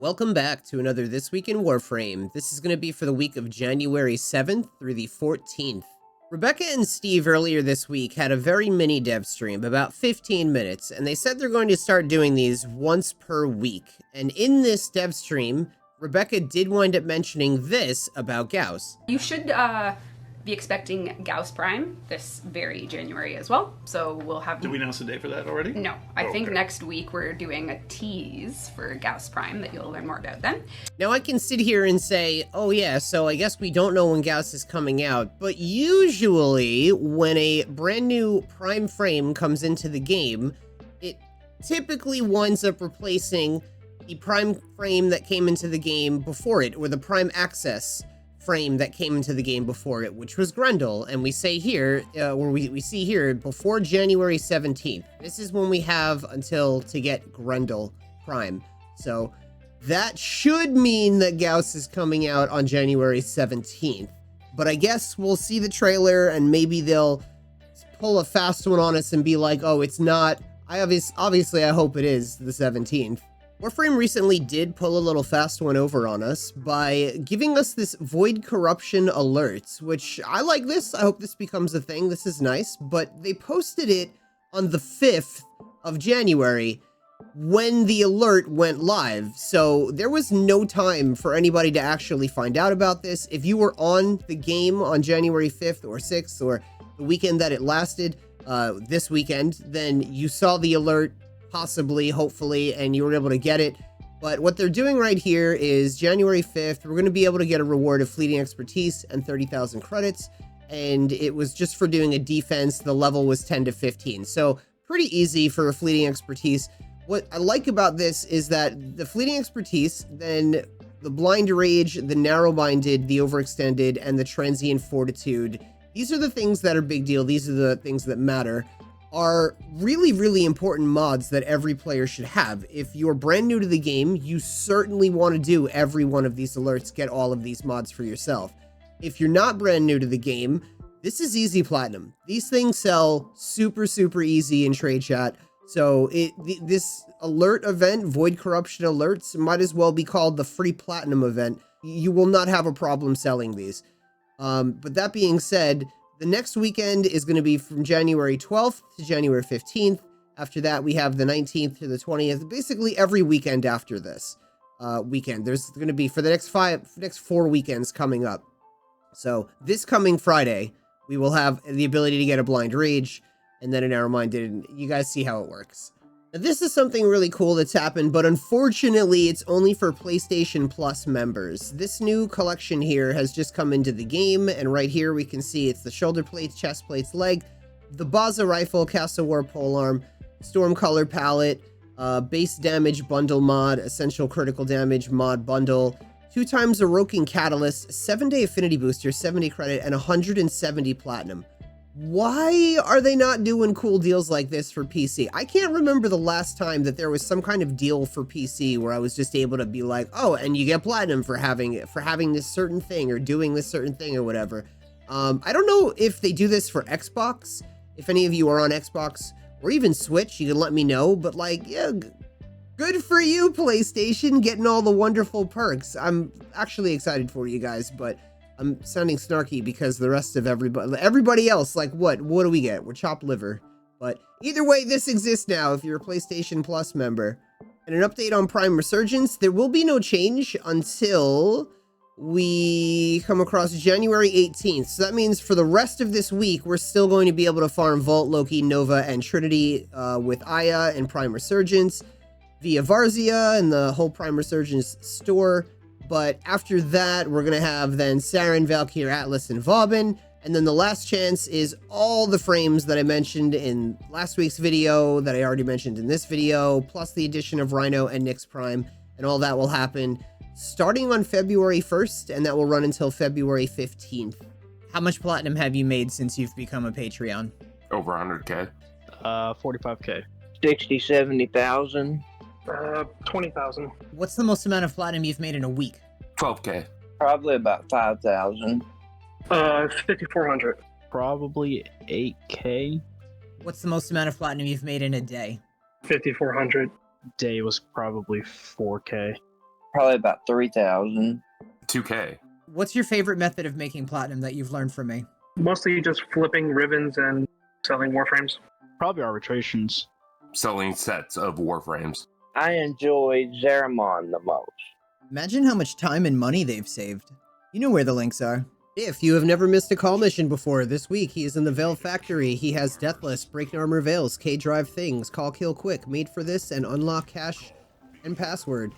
Welcome back to another This Week in Warframe. This is going to be for the week of January 7th through the 14th. Rebecca and Steve earlier this week had a very mini dev stream, about 15 minutes, and they said they're going to start doing these once per week. And in this dev stream, Rebecca did wind up mentioning this about Gauss. You should be expecting Gauss Prime this very January as well. So we'll have... Did we announce a day for that already? No. I think next week we're doing a tease for Gauss Prime that you'll learn more about then. Now I can sit here and say, oh yeah, so I guess we don't know when Gauss is coming out, but usually when a brand new Prime frame comes into the game, it typically winds up replacing the Prime frame that came into the game before it, or the Prime Access frame that came into the game before it, which was Grendel. And we say here, we see here, before January 17th. This is when we have until to get Grendel Prime. So that should mean that Gauss is coming out on January 17th. But I guess we'll see the trailer and maybe they'll pull a fast one on us and be like, oh, it's not. Obviously, I hope it is the 17th. Warframe recently did pull a little fast one over on us by giving us this void corruption alerts, which I like this. I hope this becomes a thing. This is nice, but they posted it on the 5th of January when the alert went live. So there was no time for anybody to actually find out about this. If you were on the game on January 5th or 6th or the weekend that it lasted, this weekend, then you saw the alert, possibly, hopefully, and you were able to get it. But what they're doing right here is January 5th, we're going to be able to get a reward of fleeting expertise and 30,000 credits. And it was just for doing a defense. The level was 10 to 15. So pretty easy for a fleeting expertise. What I like about this is that the fleeting expertise, then the blind rage, the narrow-minded, the overextended, and the transient fortitude, these are the things that are big deal. These are the things that matter. Are really, really important mods that every player should have. If you're brand new to the game, you certainly want to do every one of these alerts, get all of these mods for yourself. If you're not brand new to the game, this is easy platinum. These things sell super, super easy in trade chat. So this alert event, Void Corruption Alerts, might as well be called the free platinum event. You will not have a problem selling these. But that being said, the next weekend is going to be from January 12th to January 15th. After that, we have the 19th to the 20th. Basically, every weekend after this weekend. There's going to be, for the next 4 weekends coming up. So this coming Friday, we will have the ability to get a Blind Rage and then an Narrow-Minded. And you guys see how it works. Now, this is something really cool that's happened, but unfortunately, it's only for PlayStation Plus members. This new collection here has just come into the game, and right here we can see it's the shoulder plates, chest plates, leg, the Baza rifle, Castle War polearm, storm color palette, base damage bundle mod, essential critical damage mod bundle, 2 times a Roking Catalyst, 7-day affinity booster, 70 credit, and 170 platinum. Why are they not doing cool deals like this for PC? I can't remember the last time that there was some kind of deal for PC where I was just able to be like, oh, and you get platinum for having this certain thing or doing this certain thing or whatever. I don't know if they do this for Xbox. If any of you are on Xbox or even Switch, you can let me know. But like, yeah, good for you, PlayStation, getting all the wonderful perks. I'm actually excited for you guys, but I'm sounding snarky because the rest of everybody else, like what do we get? We're chopped liver. But either way, this exists now if you're a PlayStation Plus member. And an update on Prime Resurgence, there will be no change until we come across January 18th. So that means for the rest of this week, we're still going to be able to farm Vault, Loki, Nova, and Trinity with Aya and Prime Resurgence via Varzia and the whole Prime Resurgence store. But after that, we're going to have then Saren, Valkyr, Atlas, and Vauban. And then the last chance is all the frames that I mentioned in last week's video, that I already mentioned in this video, plus the addition of Rhino and Nyx Prime. And all that will happen starting on February 1st, and that will run until February 15th. How much platinum have you made since you've become a Patreon? Over 100K. 45K. 60, 70,000. 20,000. What's the most amount of platinum you've made in a week? 12K. Probably about 5,000. 5,400. Probably 8K. What's the most amount of platinum you've made in a day? 5,400. Day was probably 4K. Probably about 3,000. 2K. What's your favorite method of making platinum that you've learned from me? Mostly just flipping ribbons and selling warframes. Probably arbitrations. Selling sets of warframes. I enjoy Zeramon the most. Imagine how much time and money they've saved. You know where the links are. If you have never missed a call mission before, this week he is in the Veil Factory. He has Deathless, Breaking Armor Veils, K-Drive Things, Call Kill Quick, Made for This, and Unlock Cache and Password.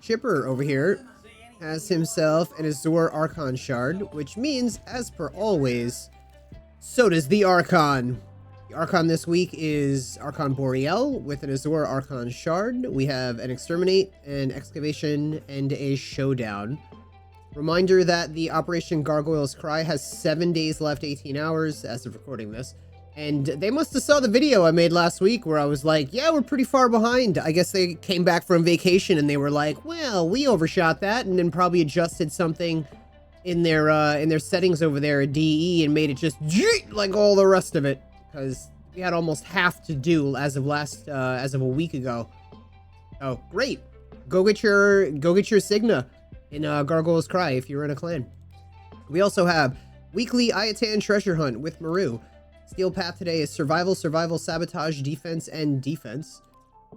Chipper over here has himself an Azure Archon Shard, which means, as per always, so does the Archon. The Archon this week is Archon Boreal with an Azure Archon Shard. We have an Exterminate, an Excavation, and a Showdown. Reminder that the Operation Gargoyle's Cry has 7 days left, 18 hours as of recording this. And they must have saw the video I made last week where I was like, yeah, we're pretty far behind. I guess they came back from vacation and they were like, well, we overshot that, and then probably adjusted something in their settings over there at DE and made it just like all the rest of it. Because we had almost half to do as of a week ago. Oh, great. Go get your Signa in Gargoyle's Cry if you're in a clan. We also have weekly Ayatan treasure hunt with Maru. Steel path today is survival, sabotage, defense, and defense.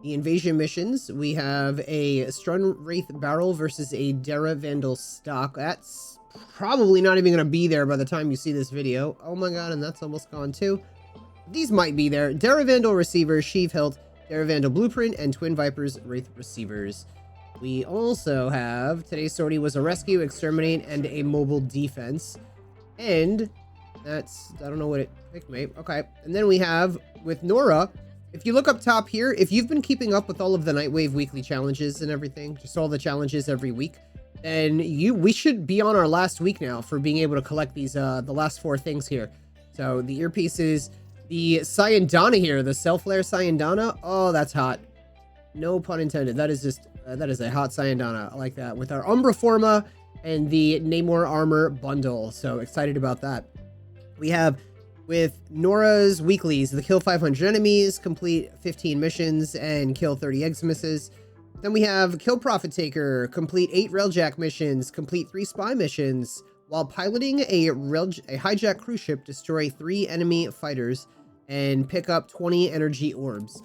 The invasion missions, we have a Strun Wraith Barrel versus a Dara Vandal stock. That's probably not even going to be there by the time you see this video. Oh my god, and that's almost gone too. These might be there. Dara Vandal Receiver, Sheave Hilt, Dara Vandal Blueprint, and Twin Vipers Wraith Receivers. We also have, today's sortie was a rescue, exterminate, and a mobile defense. And that's, I don't know what it picked, mate. Okay. And then we have, with Nora, if you look up top here, if you've been keeping up with all of the Nightwave weekly challenges and everything, just all the challenges every week, then we should be on our last week now for being able to collect these, the last 4 things here. So the earpieces, the Syandana here, the Self-Flare Syandana. Oh, that's hot. No pun intended. That is just, that is a hot Syandana. I like that. With our Umbra Forma and the Namor Armor bundle. So excited about that. We have, with Nora's weeklies, the kill 500 enemies, complete 15 missions, and kill 30 Eximuses. Then we have Kill Profit Taker, complete 8 Railjack missions, complete 3 spy missions, while piloting a hijack cruise ship, destroy 3 enemy fighters, and pick up 20 energy orbs.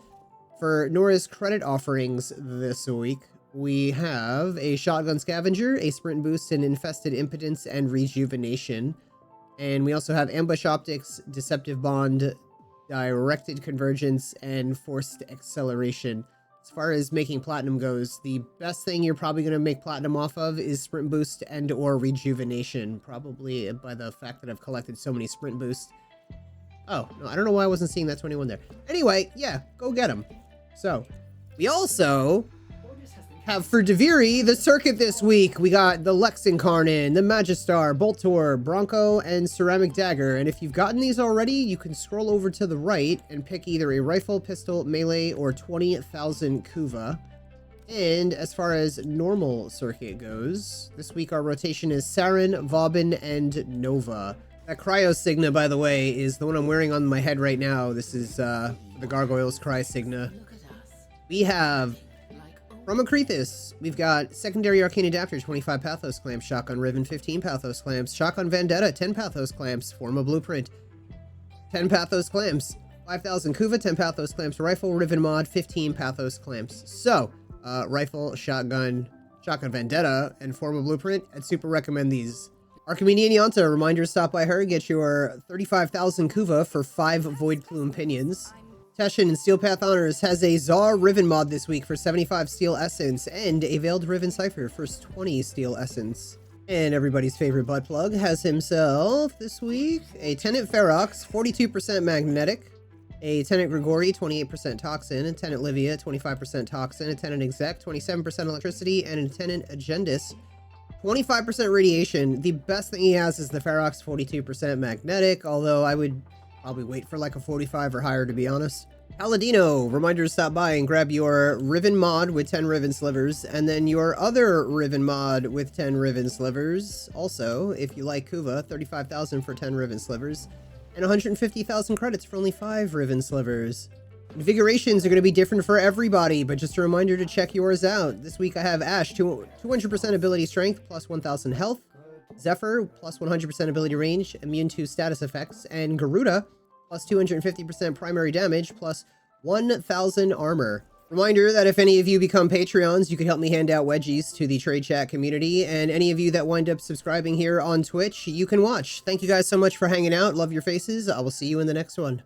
For Nora's credit offerings this week, we have a Shotgun Scavenger, a Sprint Boost, and Infested Impotence and Rejuvenation. And we also have Ambush Optics, Deceptive Bond, Directed Convergence, and Forced Acceleration. As far as making platinum goes, the best thing you're probably going to make platinum off of is Sprint Boost and or Rejuvenation. Probably by the fact that I've collected so many Sprint Boosts. Oh, no, I don't know why I wasn't seeing that 21 there. Anyway, yeah, go get them. So, we also have for Deviri the circuit this week. We got the Lex Incarnate, the Magistar, Boltor, Bronco, and Ceramic Dagger. And if you've gotten these already, you can scroll over to the right and pick either a rifle, pistol, melee, or 20,000 Kuva. And as far as normal circuit goes, this week our rotation is Saren, Vauban, and Nova. That Cryo Signa, by the way, is the one I'm wearing on my head right now. This is the Gargoyle's Cry Signa. We have, from Akrithis, we've got Secondary Arcane Adapter, 25 Pathos Clamps, Shotgun Riven, 15 Pathos Clamps, Shotgun Vendetta, 10 Pathos Clamps, Forma Blueprint, 10 Pathos Clamps, 5,000 Kuva, 10 Pathos Clamps, Rifle, Riven Mod, 15 Pathos Clamps. So, Rifle, Shotgun Vendetta, and Forma Blueprint, I'd super recommend these. Archimedean Yanta, reminder to stop by her, get your 35,000 Kuva for 5 Void Plume Pinions. Teshin and Steel Path Honors has a Czar Riven mod this week for 75 Steel Essence and a Veiled Riven Cipher for 20 Steel Essence. And everybody's favorite butt plug has himself this week a Tenant Ferox, 42% Magnetic, a Tenant Grigori, 28% Toxin, a Tenant Livia, 25% Toxin, a Tenant Exec, 27% Electricity, and a Tenant Agendis, 25% Radiation. The best thing he has is the Ferox, 42% Magnetic, although I would probably wait for like a 45 or higher, to be honest. Paladino, reminder to stop by and grab your Riven mod with 10 Riven Slivers, and then your other Riven mod with 10 Riven Slivers. Also, if you like Kuva, 35,000 for 10 Riven Slivers, and 150,000 credits for only 5 Riven Slivers. Invigorations are going to be different for everybody, but just a reminder to check yours out. This week I have Ash, 200% ability strength, plus 1000 health. Zephyr, plus 100% ability range, immune to status effects. And Garuda, plus 250% primary damage, plus 1000 armor. Reminder that if any of you become Patreons, you can help me hand out wedgies to the trade chat community, and any of you that wind up subscribing here on Twitch, you can watch. Thank you guys so much for hanging out. Love your faces. I will see you in the next one.